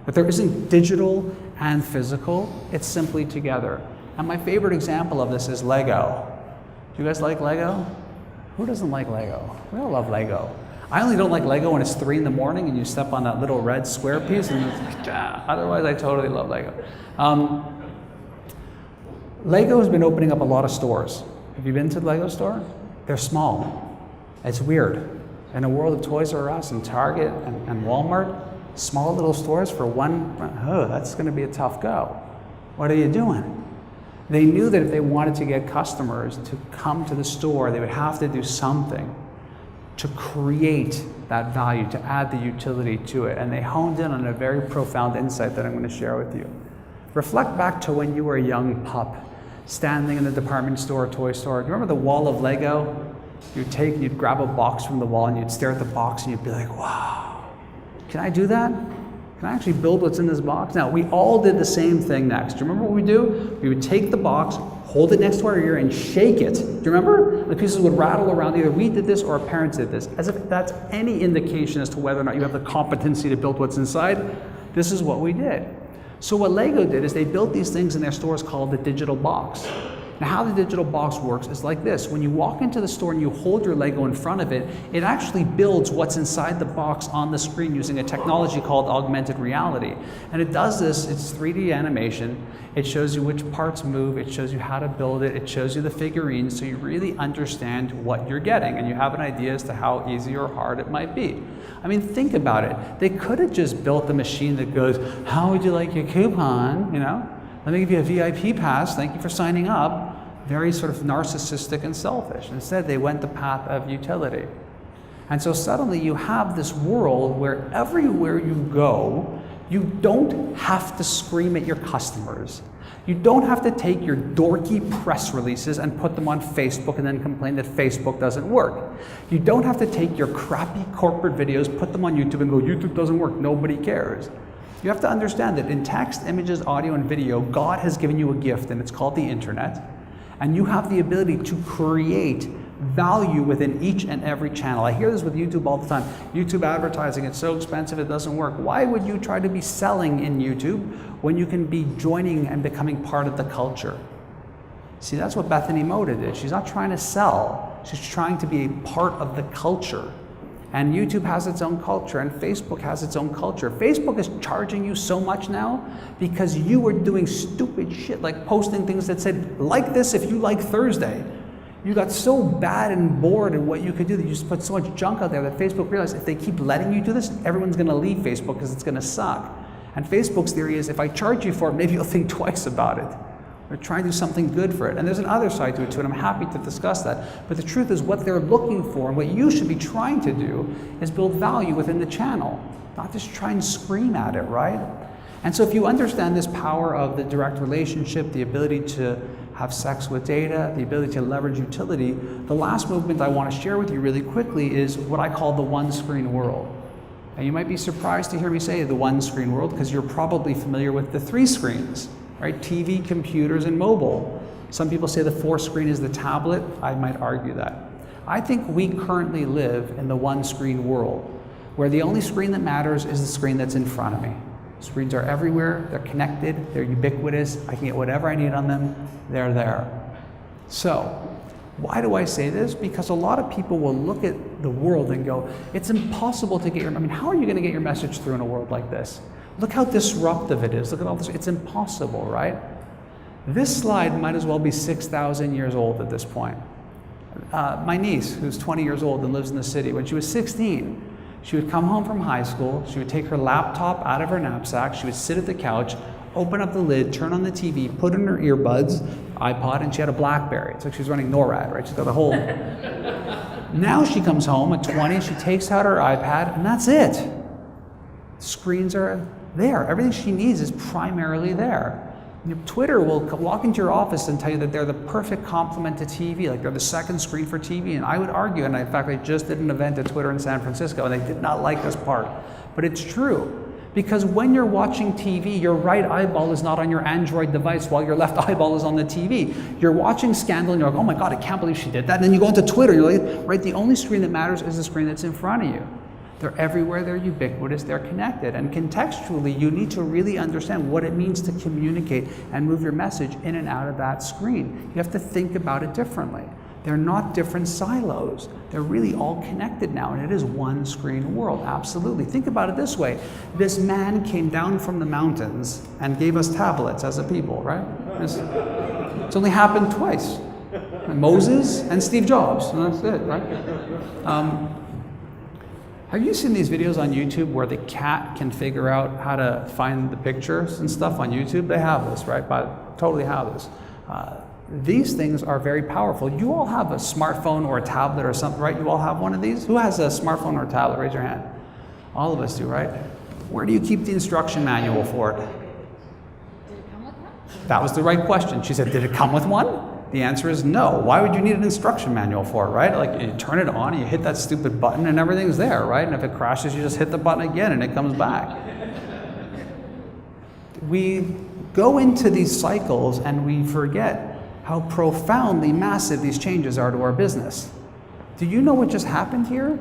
But there isn't digital and physical, it's simply together. And my favorite example of this is Lego. Do you guys like Lego? Who doesn't like Lego? We all love Lego. I only don't like Lego when it's 3 in the morning and you step on that little red square piece and it's like, otherwise I totally love Lego. Lego has been opening up a lot of stores. Have you been to the Lego store? They're small. It's weird. In a world of Toys R Us and Target and Walmart, small little stores for one, that's gonna be a tough go. What are you doing? They knew that if they wanted to get customers to come to the store, they would have to do something to create that value, to add the utility to it. And they honed in on a very profound insight that I'm going to share with you. Reflect back to when you were a young pup, standing in the department store, toy store. Do you remember the wall of Lego? You'd grab a box from the wall and you'd stare at the box and you'd be like, wow, can I do that? Can I actually build what's in this box? Now, we all did the same thing next. Do you remember what we do? We would take the box, hold it next to our ear, and shake it. Do you remember? The pieces would rattle around. Either we did this or our parents did this. As if that's any indication as to whether or not you have the competency to build what's inside. This is what we did. So what Lego did is they built these things in their stores called the digital box. Now, how the digital box works is like this. When you walk into the store and you hold your Lego in front of it, it actually builds what's inside the box on the screen using a technology called augmented reality. And it does this, it's 3D animation. It shows you which parts move, it shows you how to build it, it shows you the figurines, so you really understand what you're getting and you have an idea as to how easy or hard it might be. I mean, think about it. They could have just built a machine that goes, how would you like your coupon, you know? Let me give you a VIP pass, thank you for signing up. Very sort of narcissistic and selfish. Instead, they went the path of utility. And so suddenly you have this world where everywhere you go, you don't have to scream at your customers. You don't have to take your dorky press releases and put them on Facebook and then complain that Facebook doesn't work. You don't have to take your crappy corporate videos, put them on YouTube and go, YouTube doesn't work, nobody cares. You have to understand that in text, images, audio, and video, God has given you a gift and it's called the internet. And you have the ability to create value within each and every channel. I hear this with YouTube all the time. YouTube advertising, it's so expensive, it doesn't work. Why would you try to be selling in YouTube when you can be joining and becoming part of the culture? See, that's what Bethany Mota did. She's not trying to sell, she's trying to be a part of the culture. And YouTube has its own culture, and Facebook has its own culture. Facebook is charging you so much now because you were doing stupid shit like posting things that said, like this if you like Thursday. You got so bad and bored in what you could do that you just put so much junk out there that Facebook realized if they keep letting you do this, everyone's gonna leave Facebook because it's gonna suck. And Facebook's theory is if I charge you for it, maybe you'll think twice about it. They're trying to do something good for it. And there's another side to it too, and I'm happy to discuss that. But the truth is what they're looking for and what you should be trying to do is build value within the channel, not just try and scream at it, right? And so if you understand this power of the direct relationship, the ability to have sex with data, the ability to leverage utility, the last movement I want to share with you really quickly is what I call the one screen world. And you might be surprised to hear me say the one screen world because you're probably familiar with the 3 screens. Right? TV, computers, and mobile. Some people say the 4th screen is the tablet. I might argue that. I think we currently live in the one screen world where the only screen that matters is the screen that's in front of me. Screens are everywhere, they're connected, they're ubiquitous, I can get whatever I need on them, they're there. So, why do I say this? Because a lot of people will look at the world and go, it's impossible to get your, how are you going to get your message through in a world like this? Look how disruptive it is. Look at all this. It's impossible, right? This slide might as well be 6,000 years old at this point. My niece, who's 20 years old and lives in the city, when she was 16, she would come home from high school, she would take her laptop out of her knapsack, she would sit at the couch, open up the lid, turn on the TV, put in her earbuds, iPod, and she had a BlackBerry. It's like she was running NORAD, right? She's got the whole... Now she comes home at 20, she takes out her iPad, and that's it. Screens are there. Everything she needs is primarily there. Twitter will walk into your office and tell you that they're the perfect complement to TV, like they're the second screen for TV. And I would argue, and in fact, I just did an event at Twitter in San Francisco, and they did not like this part. But it's true. Because when you're watching TV, your right eyeball is not on your Android device while your left eyeball is on the TV. You're watching Scandal and you're like, oh my God, I can't believe she did that. And then you go into Twitter, you're like, right, the only screen that matters is the screen that's in front of you. They're everywhere, they're ubiquitous, they're connected. And contextually, you need to really understand what it means to communicate and move your message in and out of that screen. You have to think about it differently. They're not different silos. They're really all connected now, and it is one screen world, absolutely. Think about it this way. This man came down from the mountains and gave us tablets as a people, right? It's only happened twice. Moses and Steve Jobs, and that's it, right? Have you seen these videos on YouTube where the cat can figure out how to find the pictures and stuff on YouTube? They have this, right? But totally have this. These things are very powerful. You all have a smartphone or a tablet or something, right? You all have one of these? Who has a smartphone or a tablet? Raise your hand. All of us do, right? Where do you keep the instruction manual for it? Did it come with one? That was the right question. She said, did it come with one? The answer is no. Why would you need an instruction manual for it, right? Like, you turn it on, you hit that stupid button and everything's there, right? And if it crashes, you just hit the button again and it comes back. We go into these cycles and we forget how profoundly massive these changes are to our business. Do you know what just happened here?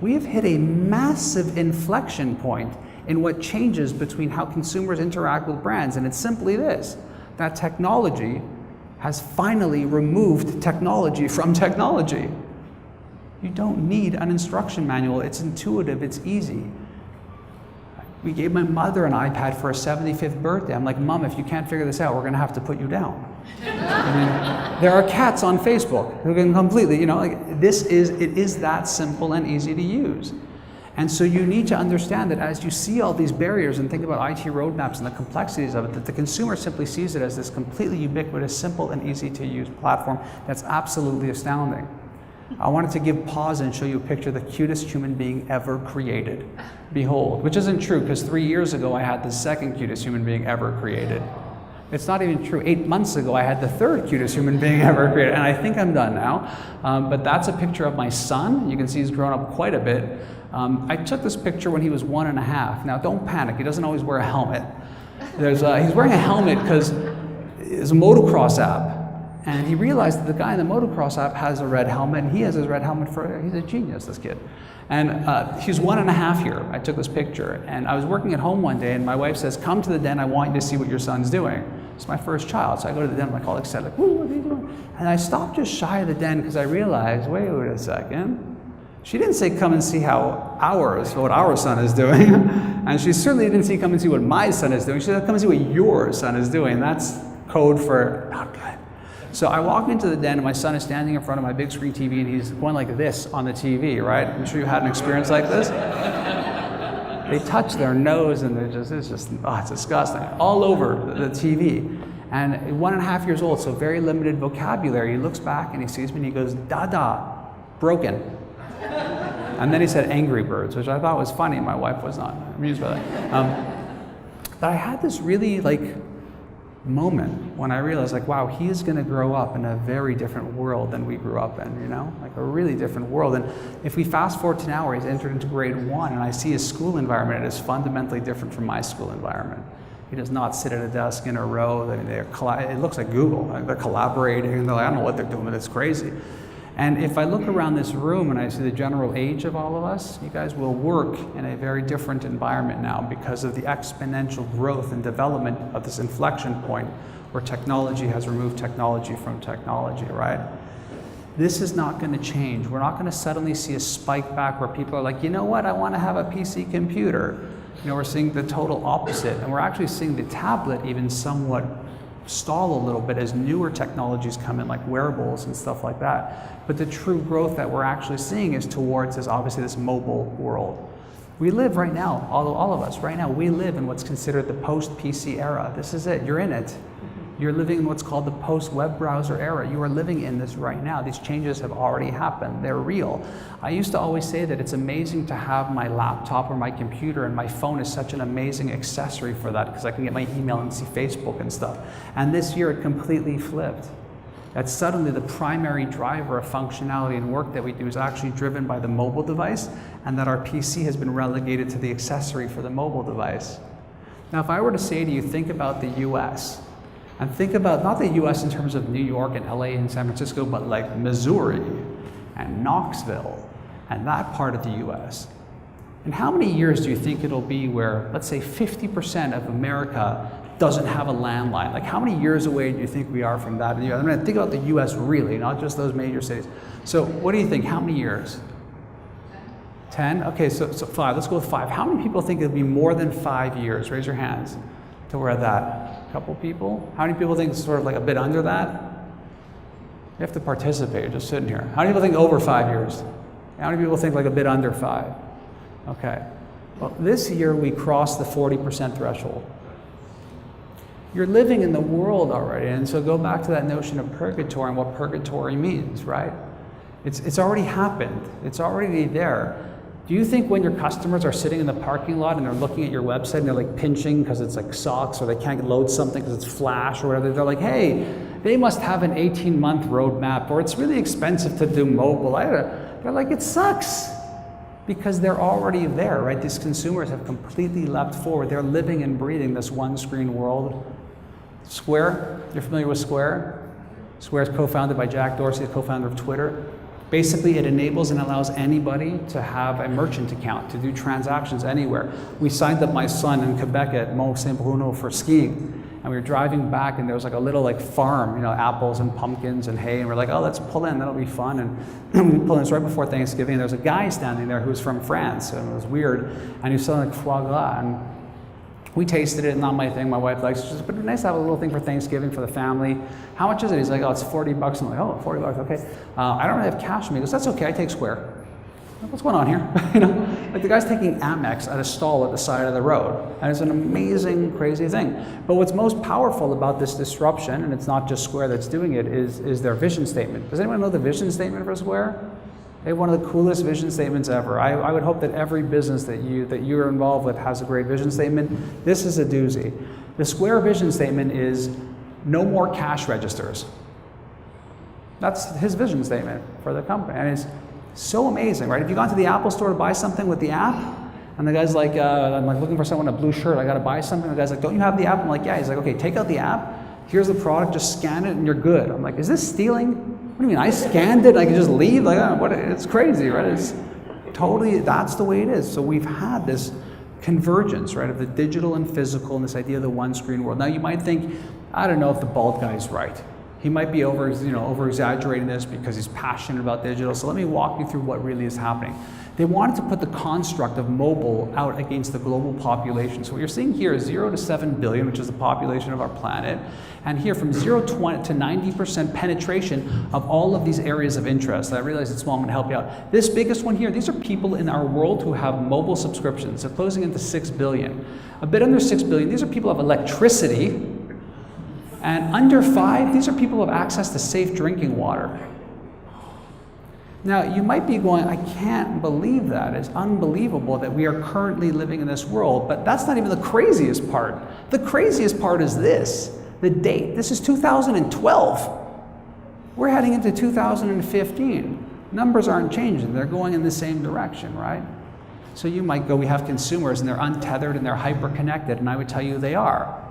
We have hit a massive inflection point in what changes between how consumers interact with brands, and it's simply this, that technology has finally removed technology from technology. You don't need an instruction manual. It's intuitive, it's easy. We gave my mother an iPad for her 75th birthday. I'm like, Mom, if you can't figure this out, we're gonna have to put you down. I mean, there are cats on Facebook who can completely, it is that simple and easy to use. And so you need to understand that as you see all these barriers and think about IT roadmaps and the complexities of it, that the consumer simply sees it as this completely ubiquitous, simple and easy to use platform that's absolutely astounding. I wanted to give pause and show you a picture of the cutest human being ever created. Behold, which isn't true because 3 years ago I had the second cutest human being ever created. It's not even true. 8 months ago I had the third cutest human being ever created, and I think I'm done now. But that's a picture of my son. You can see he's grown up quite a bit. I took this picture when he was 1.5. Now don't panic, he doesn't always wear a helmet. He's wearing a helmet because it's a motocross app. And he realized that the guy in the motocross app has a red helmet, and he has his red helmet he's a genius, this kid. And he's 1.5 here. I took this picture, and I was working at home one day, and my wife says, come to the den, I want you to see what your son's doing. It's my first child, so I go to the den, I'm like all excited, like, woo, what are you doing? And I stopped just shy of the den because I realized, wait a second. She didn't say come and see what our son is doing. And she certainly didn't say come and see what my son is doing. She said come and see what your son is doing. That's code for not good. So I walk into the den and my son is standing in front of my big screen TV and he's going like this on the TV, right? I'm sure you had an experience like this. They touch their nose and it's disgusting. All over the TV. And 1.5 years old, so very limited vocabulary. He looks back and he sees me and he goes, Dada, broken. And then he said Angry Birds, which I thought was funny. My wife was not amused by that. But I had this really moment when I realized wow, he is going to grow up in a very different world than we grew up in, like a really different world. And if we fast forward to now where he's entered into grade 1 and I see his school environment, it is fundamentally different from my school environment. He does not sit at a desk in a row. It looks like Google. They're collaborating and they're like, I don't know what they're doing, but it's crazy. And if I look around this room and I see the general age of all of us, you guys will work in a very different environment now because of the exponential growth and development of this inflection point where technology has removed technology from technology, right? This is not going to change. We're not going to suddenly see a spike back where people are like, you know what, I want to have a PC computer. We're seeing the total opposite, and we're actually seeing the tablet even somewhat stall a little bit as newer technologies come in, like wearables and stuff like that. But the true growth that we're actually seeing is towards obviously this mobile world. We live right now, all of us right now, we live in what's considered the post-PC era. This is it, you're in it. You're living in what's called the post-web browser era. You are living in this right now. These changes have already happened. They're real. I used to always say that it's amazing to have my laptop or my computer, and my phone is such an amazing accessory for that because I can get my email and see Facebook and stuff. And this year it completely flipped. That suddenly the primary driver of functionality and work that we do is actually driven by the mobile device, and that our PC has been relegated to the accessory for the mobile device. Now, if I were to say to you, think about the US, and think about not the US in terms of New York and LA and San Francisco, but like Missouri and Knoxville and that part of the US. And how many years do you think it'll be where, let's say 50% of America doesn't have a landline? Like how many years away do you think we are from that? I'm going to think about the US really, not just those major cities. So what do you think? How many years? 10? Okay, so 5. Let's go with 5. How many people think it'll be more than 5 years? Raise your hands to where that. Couple people? How many people think it's sort of like a bit under that? You have to participate, you're just sitting here. How many people think over 5 years? How many people think like a bit under 5? Okay. Well, this year we crossed the 40% threshold. You're living in the world already, and so go back to that notion of purgatory and what purgatory means, right? It's already happened. It's already there. Do you think when your customers are sitting in the parking lot and they're looking at your website and they're like pinching because it's like sucks, or they can't load something because it's Flash or whatever, they're like, hey, they must have an 18-month roadmap, or it's really expensive to do mobile. They're like, it sucks. Because they're already there, right? These consumers have completely leapt forward. They're living and breathing this one-screen world. Square, you're familiar with Square? Square is co-founded by Jack Dorsey, the co-founder of Twitter. Basically, it enables and allows anybody to have a merchant account, to do transactions anywhere. We signed up my son in Quebec at Mont Saint Bruno for skiing. And we were driving back, and there was like a little like farm, you know, apples and pumpkins and hay. And we're like, oh, let's pull in, that'll be fun. And we pull in, it's right before Thanksgiving. And there was a guy standing there who was from France, and it was weird. And he was selling like foie gras. And we tasted it, not my thing. My wife likes it. She said, but it's nice to have a little thing for Thanksgiving for the family. How much is it? He's like, oh, it's $40. I'm like, oh, $40, okay. I don't really have cash with me. He goes, that's okay, I take Square. What's going on here? You know, like the guy's taking Amex at a stall at the side of the road, and it's an amazing, crazy thing. But what's most powerful about this disruption, and it's not just Square that's doing it, is their vision statement. Does anyone know the vision statement for Square? They have one of the coolest vision statements ever. I would hope that every business that you're involved with has a great vision statement. This is a doozy. The Square vision statement is no more cash registers. That's his vision statement for the company, and it's so amazing, right? If you gone to the Apple store to buy something with the app, and the guy's like, I'm like looking for someone in a blue shirt, I gotta buy something. The guy's like, don't you have the app? I'm like, yeah. He's like, okay, take out the app, here's the product, just scan it and you're good. I'm like, is this stealing? What do you mean, I scanned it and I can just leave? Like, what? It's crazy, right? It's totally, that's the way it is. So we've had this convergence, right, of the digital and physical and this idea of the one screen world. Now you might think, I don't know if the bald guy's right. He might be over exaggerating this because he's passionate about digital. So let me walk you through what really is happening. They wanted to put the construct of mobile out against the global population. So what you're seeing here is 0 to 7 billion, which is the population of our planet. And here from 0 to 90% penetration of all of these areas of interest. I realize it's small, I'm gonna help you out. This biggest one here, these are people in our world who have mobile subscriptions. They're closing into 6 billion. A bit under 6 billion, these are people who have electricity. And under 5, these are people who have access to safe drinking water. Now, you might be going, I can't believe that. It's unbelievable that we are currently living in this world, but that's not even the craziest part. The craziest part is this, the date. This is 2012. We're heading into 2015. Numbers aren't changing, they're going in the same direction, right? So you might go, we have consumers and they're untethered and they're hyper-connected, and I would tell you they are.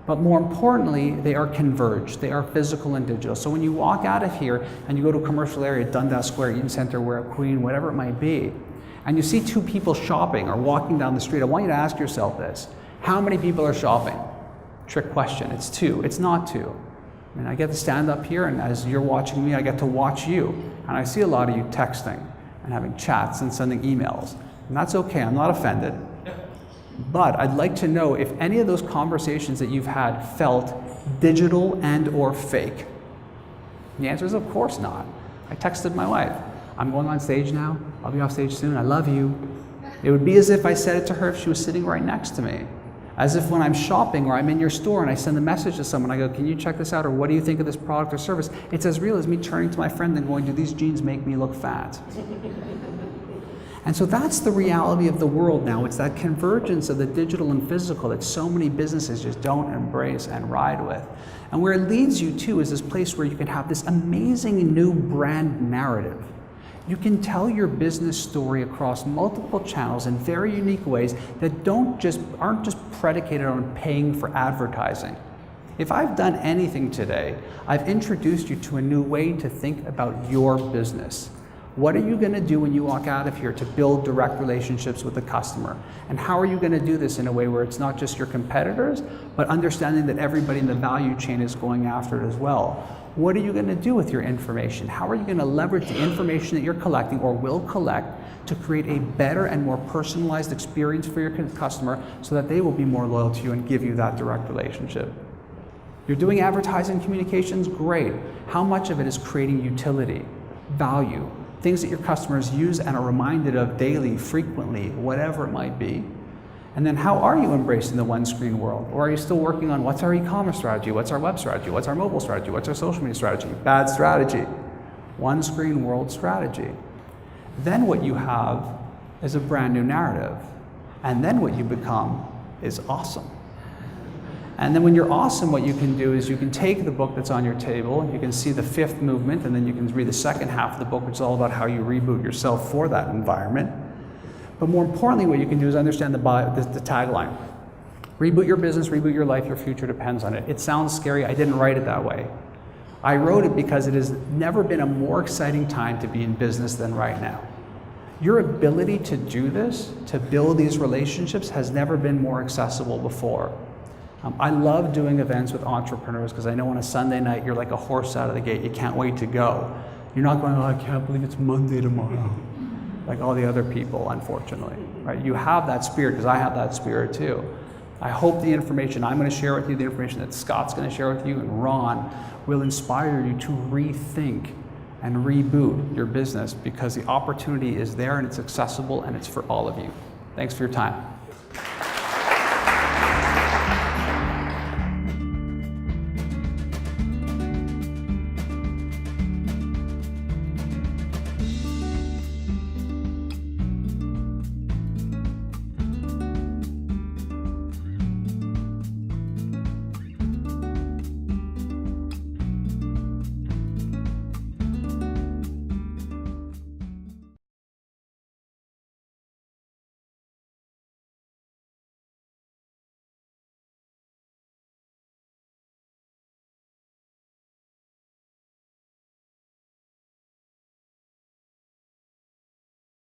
But more importantly, they are converged. They are physical and digital. So when you walk out of here and you go to a commercial area, Dundas Square, Eaton Center, Where Queen, whatever it might be, and you see two people shopping or walking down the street, I want you to ask yourself this. How many people are shopping? Trick question. It's 2. It's not 2. I mean, I get to stand up here, and as you're watching me, I get to watch you. And I see a lot of you texting and having chats and sending emails. And that's okay. I'm not offended. But I'd like to know if any of those conversations that you've had felt digital and or fake. The answer is of course not. I texted my wife, I'm going on stage now, I'll be off stage soon, I love you. It would be as if I said it to her if she was sitting right next to me. As if when I'm shopping or I'm in your store and I send a message to someone, I go, can you check this out, or what do you think of this product or service? It's as real as me turning to my friend and going, do these jeans make me look fat? And so that's the reality of the world now. It's that convergence of the digital and physical that so many businesses just don't embrace and ride with. And where it leads you to is this place where you can have this amazing new brand narrative. You can tell your business story across multiple channels in very unique ways that aren't just predicated on paying for advertising. If I've done anything today, I've introduced you to a new way to think about your business. What are you going to do when you walk out of here to build direct relationships with the customer? And how are you going to do this in a way where it's not just your competitors, but understanding that everybody in the value chain is going after it as well? What are you going to do with your information? How are you going to leverage the information that you're collecting or will collect to create a better and more personalized experience for your customer so that they will be more loyal to you and give you that direct relationship? You're doing advertising communications? Great. How much of it is creating utility, value, things that your customers use and are reminded of daily, frequently, whatever it might be. And then how are you embracing the one screen world? Or are you still working on what's our e-commerce strategy, what's our web strategy, what's our mobile strategy, what's our social media strategy? Bad strategy. One screen world strategy. Then what you have is a brand new narrative. And then what you become is awesome. And then when you're awesome, what you can do is you can take the book that's on your table, and you can see the 5th movement, and then you can read the second half of the book, which is all about how you reboot yourself for that environment. But more importantly, what you can do is understand the tagline. Reboot your business, reboot your life, your future depends on it. It sounds scary. I didn't write it that way. I wrote it because it has never been a more exciting time to be in business than right now. Your ability to do this, to build these relationships, has never been more accessible before. I love doing events with entrepreneurs because I know on a Sunday night you're like a horse out of the gate. You can't wait to go. You're not going, oh, I can't believe it's Monday tomorrow, like all the other people, unfortunately. Right? You have that spirit, because I have that spirit too. I hope the information I'm going to share with you, the information that Scott's going to share with you, and Ron, will inspire you to rethink and reboot your business, because the opportunity is there and it's accessible and it's for all of you. Thanks for your time.